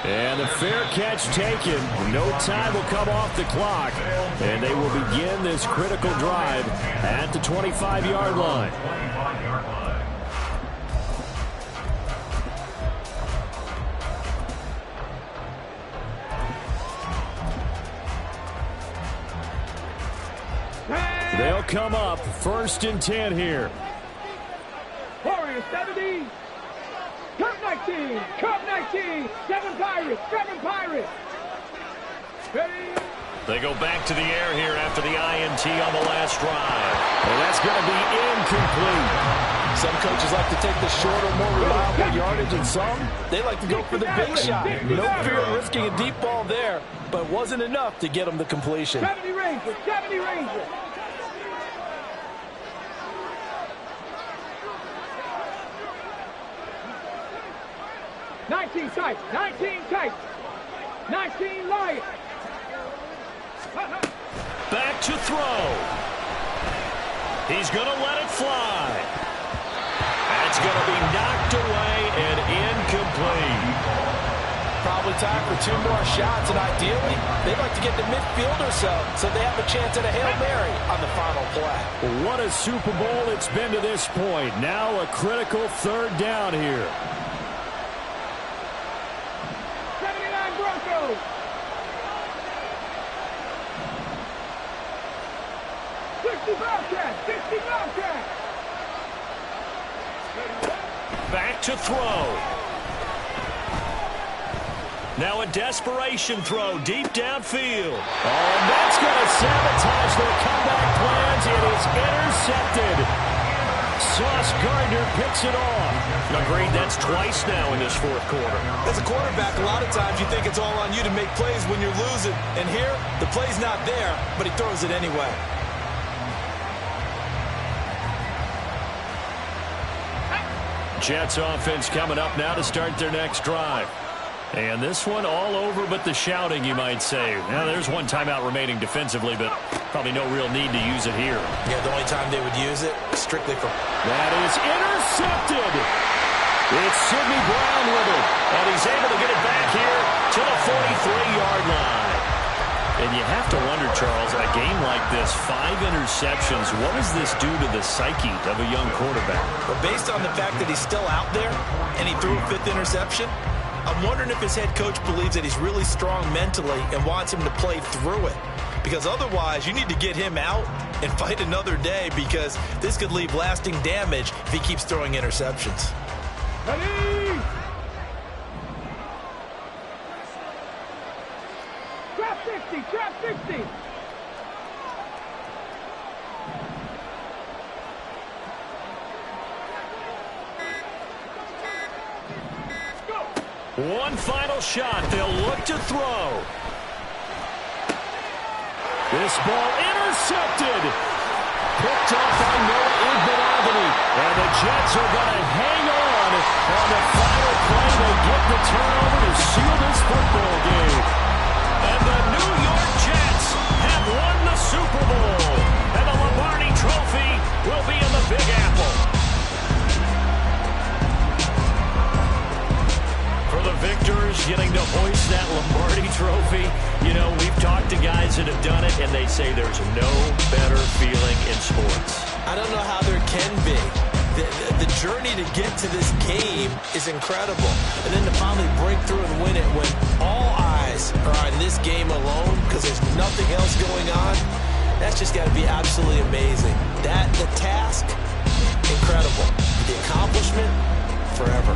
And the fair catch taken. No time will come off the clock. And they will begin this critical drive at the 25-yard line. 25-yard line. They'll come up 1st and 10 here. Warriors 70. Cup 19. Cup 19. 7 Pirates. 7 Pirates. Ready. They go back to the air here after the INT on the last drive. And that's going to be incomplete. Some coaches like to take the shorter, more reliable yardage, and some, they like to go for the big shot. No fear of risking a deep ball there, but it wasn't enough to get them the completion. 70 Rangers. 70 Rangers. Nineteen tight. 19 tight. 19 Lions. Back to throw. He's going to let it fly. That's going to be knocked away and incomplete. Probably time for 2 more shots, and ideally, they'd like to get to midfield or so they have a chance at a Hail Mary on the final play. What a Super Bowl it's been to this point. Now a critical 3rd down here. 79 Broncos. 60 Bobcats. 60 Bobcats. Back to throw. Now a desperation throw deep downfield. Oh, and that's going to sabotage their comeback plans. It is intercepted. Sauce Gardner picks it off. Agreed, that's twice now in this 4th quarter. As a quarterback, a lot of times you think it's all on you to make plays when you're losing. And here, the play's not there, but he throws it anyway. Jets offense coming up now to start their next drive. And this one all over but the shouting, you might say. Now, there's one timeout remaining defensively, but probably no real need to use it here. Yeah, the only time they would use it, strictly for... That is intercepted. It's Sidney Brown with it. And he's able to get it back here to the 43-yard line. And you have to wonder, Charles, in a game like this, 5 interceptions, what does this do to the psyche of a young quarterback? But based on the fact that he's still out there and he threw a 5th interception, I'm wondering if his head coach believes that he's really strong mentally and wants him to play through it. Because otherwise, you need to get him out and fight another day, because this could leave lasting damage if he keeps throwing interceptions. Ready? Trap 60, trap 60. One final shot. They'll look to throw. This ball intercepted. Picked off by Noah Iguodala. And the Jets are going to hang on the final play. They get the turnover to seal this football game. And the New York Jets have won the Super Bowl. And the Lombardi Trophy will be in the Big Apple. For the victors, getting to hoist that Lombardi Trophy, you know, we've talked to guys that have done it, and they say there's no better feeling in sports. I don't know how there can be. The journey to get to this game is incredible. And then to finally break through and win it when all eyes are on this game alone because there's nothing else going on, that's just got to be absolutely amazing. The task, incredible. The accomplishment, forever.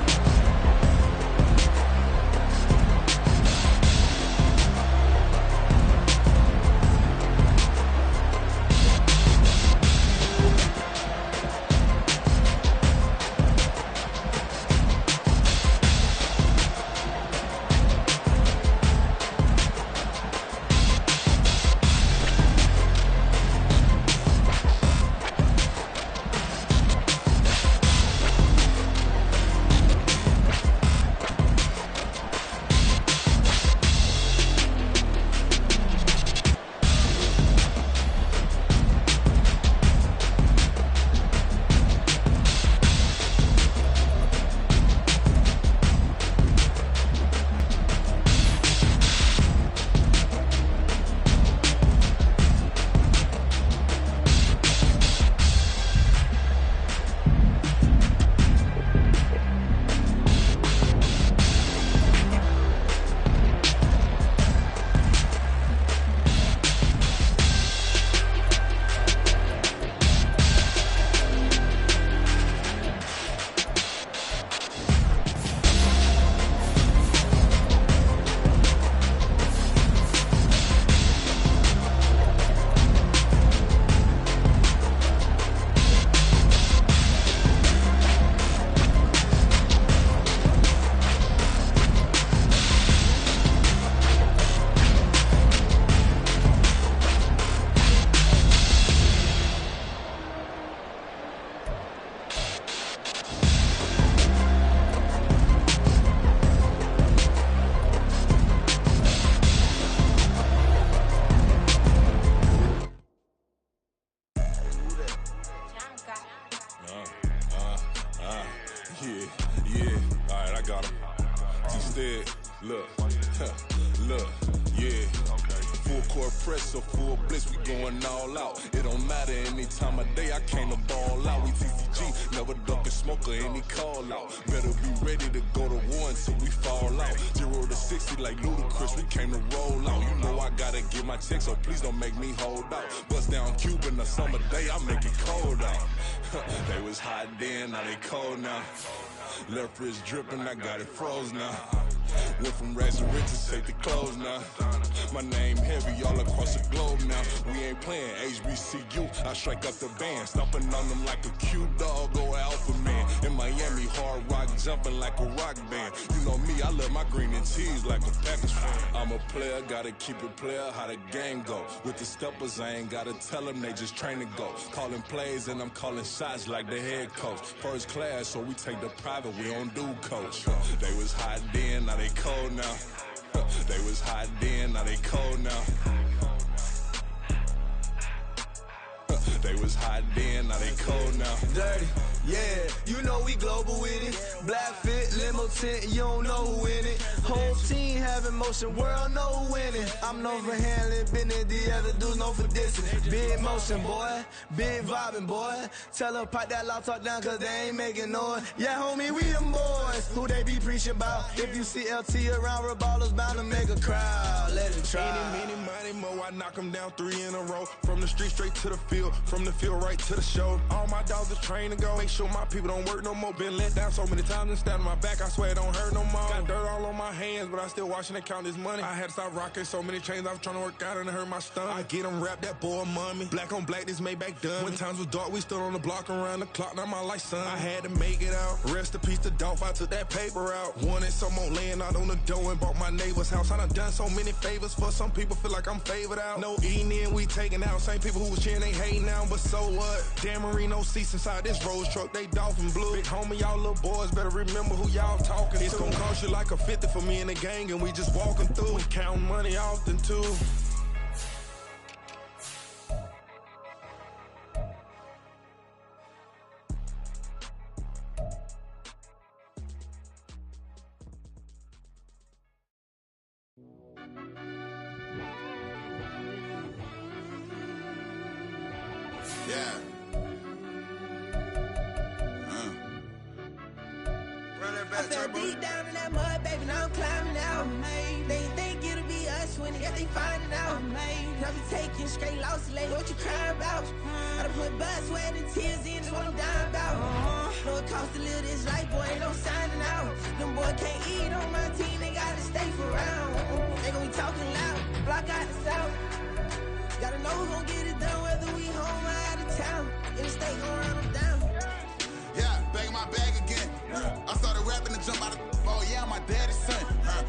I got him. Instead, look, look, yeah. Full court press or full blitz, we going all out. It don't matter any time of day, I came to ball out. We TCG, never duck a smoker, any call out. Better be ready to go to war until we fall out. 0 to 60 like Ludacris, we came to roll out. You know I gotta get my check, so please don't make me hold out. Bust down Cuban a summer day, I make it cold out. They was hot then, now they cold now. Left wrist dripping, I got it froze now. Went from rags to riches, take the clothes now. My name heavy all across the globe now. We ain't playing HBCU, I strike up the band. Stomping on them like a cute dog or alpha man. In Miami, hard rock jumping like a rock band. You know me, I love my green and cheese like a Packers fan. I'm a player, gotta keep it player, how the game go. With the steppers, I ain't gotta tell them, they just train to go. Calling plays and I'm calling shots like the head coach. First class, so we take the private, we don't do coach. They was hot then, now they cold now. They was hot then, now they cold now. They was hot then, now they cold now. Dirty, yeah, you know we global with it. Black fit, limo tint, you don't know who in it. Whole team having motion, world know who winning. I'm known for handling business, the other dudes known for dissing. Big motion, boy, big vibing, boy. Tell them pipe that loud talk down, cause they ain't making noise. Yeah, homie, we them boys, who they be preaching about. If you see LT around, Reballo's bound to make a crowd. Let it try. Eeny, meeny, miny, mo, I knock them down 3 in a row. From the street straight to the field, from the field right to the show. All my dogs are trained to go. Make sure my people don't work no more. Been let down so many times and stabbed my back. I swear it don't hurt no more. Got dirt all on my hands, but I still watching and count this money. I had to stop rocking so many chains. I was trying to work out and it hurt my stomach. I get them wrapped, that boy mommy. Black on black, this Maybach done. When times was dark, we stood on the block around the clock. Now my life, son. I had to make it out. Rest in peace to Dolph. I took that paper out. Wanted some more laying out on the dough and bought my neighbor's house. I done done so many favors for some people. Feel like I'm favored out. No eating in, we taking out. Same people who was cheering, they hating now. But so what? Dan Marino seats inside this Rolls truck. They dolphin blue. Big homie, y'all little boys better remember who y'all talking to. It's gonna cost you like a 50 for me and the gang, and we just walking through. We counting money often too. Yeah. I fell deep down in that mud, baby, now I'm climbing out. They think it'll be us when they finding out. I be taking straight losses, lady, what you crying about? I done put blood, sweat, and tears in, that's what I'm dying about. Know it costs to live this life, boy, ain't no signing out. Them boy can't eat on my team, they gotta stay for round. They gon' be talking loud, block out the south. Gotta know who gon' get it done, whether we home or out of town. In the state gon' run them down. Yeah, back in my bag again. I started rapping to jump out of oh yeah, my daddy's son.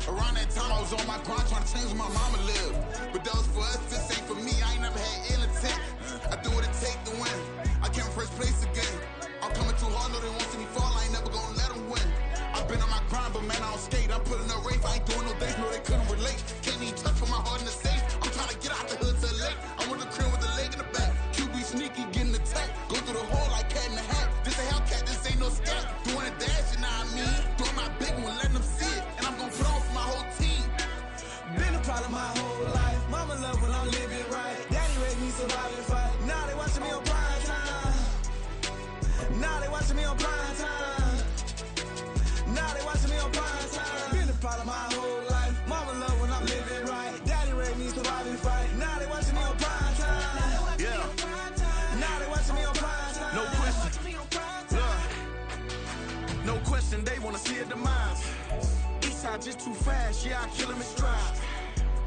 Around that time I was on my grind trying to change where my mama lived. But that was for us, this ain't for me. I ain't never had ill intent. I do what it take to win. I came in first place again. I'm coming too hard, no they won't see me fall. I ain't never gonna let them win. I've been on my grind, but man I don't skate. I'm putting up race, I ain't doing no dates, no they couldn't relate. Can't even touch for my heart in the safe. I'm trying to get out the hood to the lake. I want the crib with the leg in the back. QB sneaky, getting attacked. Go through the hole like cat in the hat. This a Hellcat, this ain't no scat. Doing a dash, you know what I mean? Doing my big one, letting them see it. And I'm gonna put on for my whole team. Been a problem my whole life. Mama love when I'm living right. Daddy raised me surviving fight. Now they watching me on prime time. Now they watching me on prime time. Now they watching me on prime time. Been a problem my whole life. Mama love when I'm living right. Daddy raised me surviving fight. Now they watching me on prime time. Yeah. Now they watching me on prime time. No question. No question, they wanna see a demise. Eastside just too fast, yeah, I kill them in stride.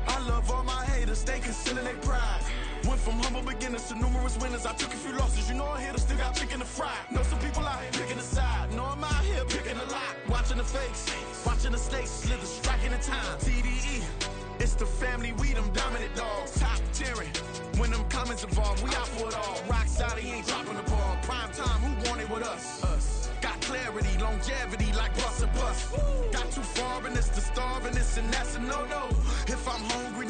I love all my haters, they concealing their pride. Went from humble beginners to numerous winners. I took a few losses, you know I hit, still got chicken to fry. Know some people out here picking a side, know I'm out here picking a lot. Watching the face, watching the stakes, slither, striking the time. TDE, it's the family, we them dominant dogs. Top tiering, when them comments involved, we out for it all. Rock side, he ain't dropping the ball. Prime time, who want it with us? Got clarity, longevity, like bus and bus. Got too far and it's the starving, this and that's a no-no. If I'm hungry,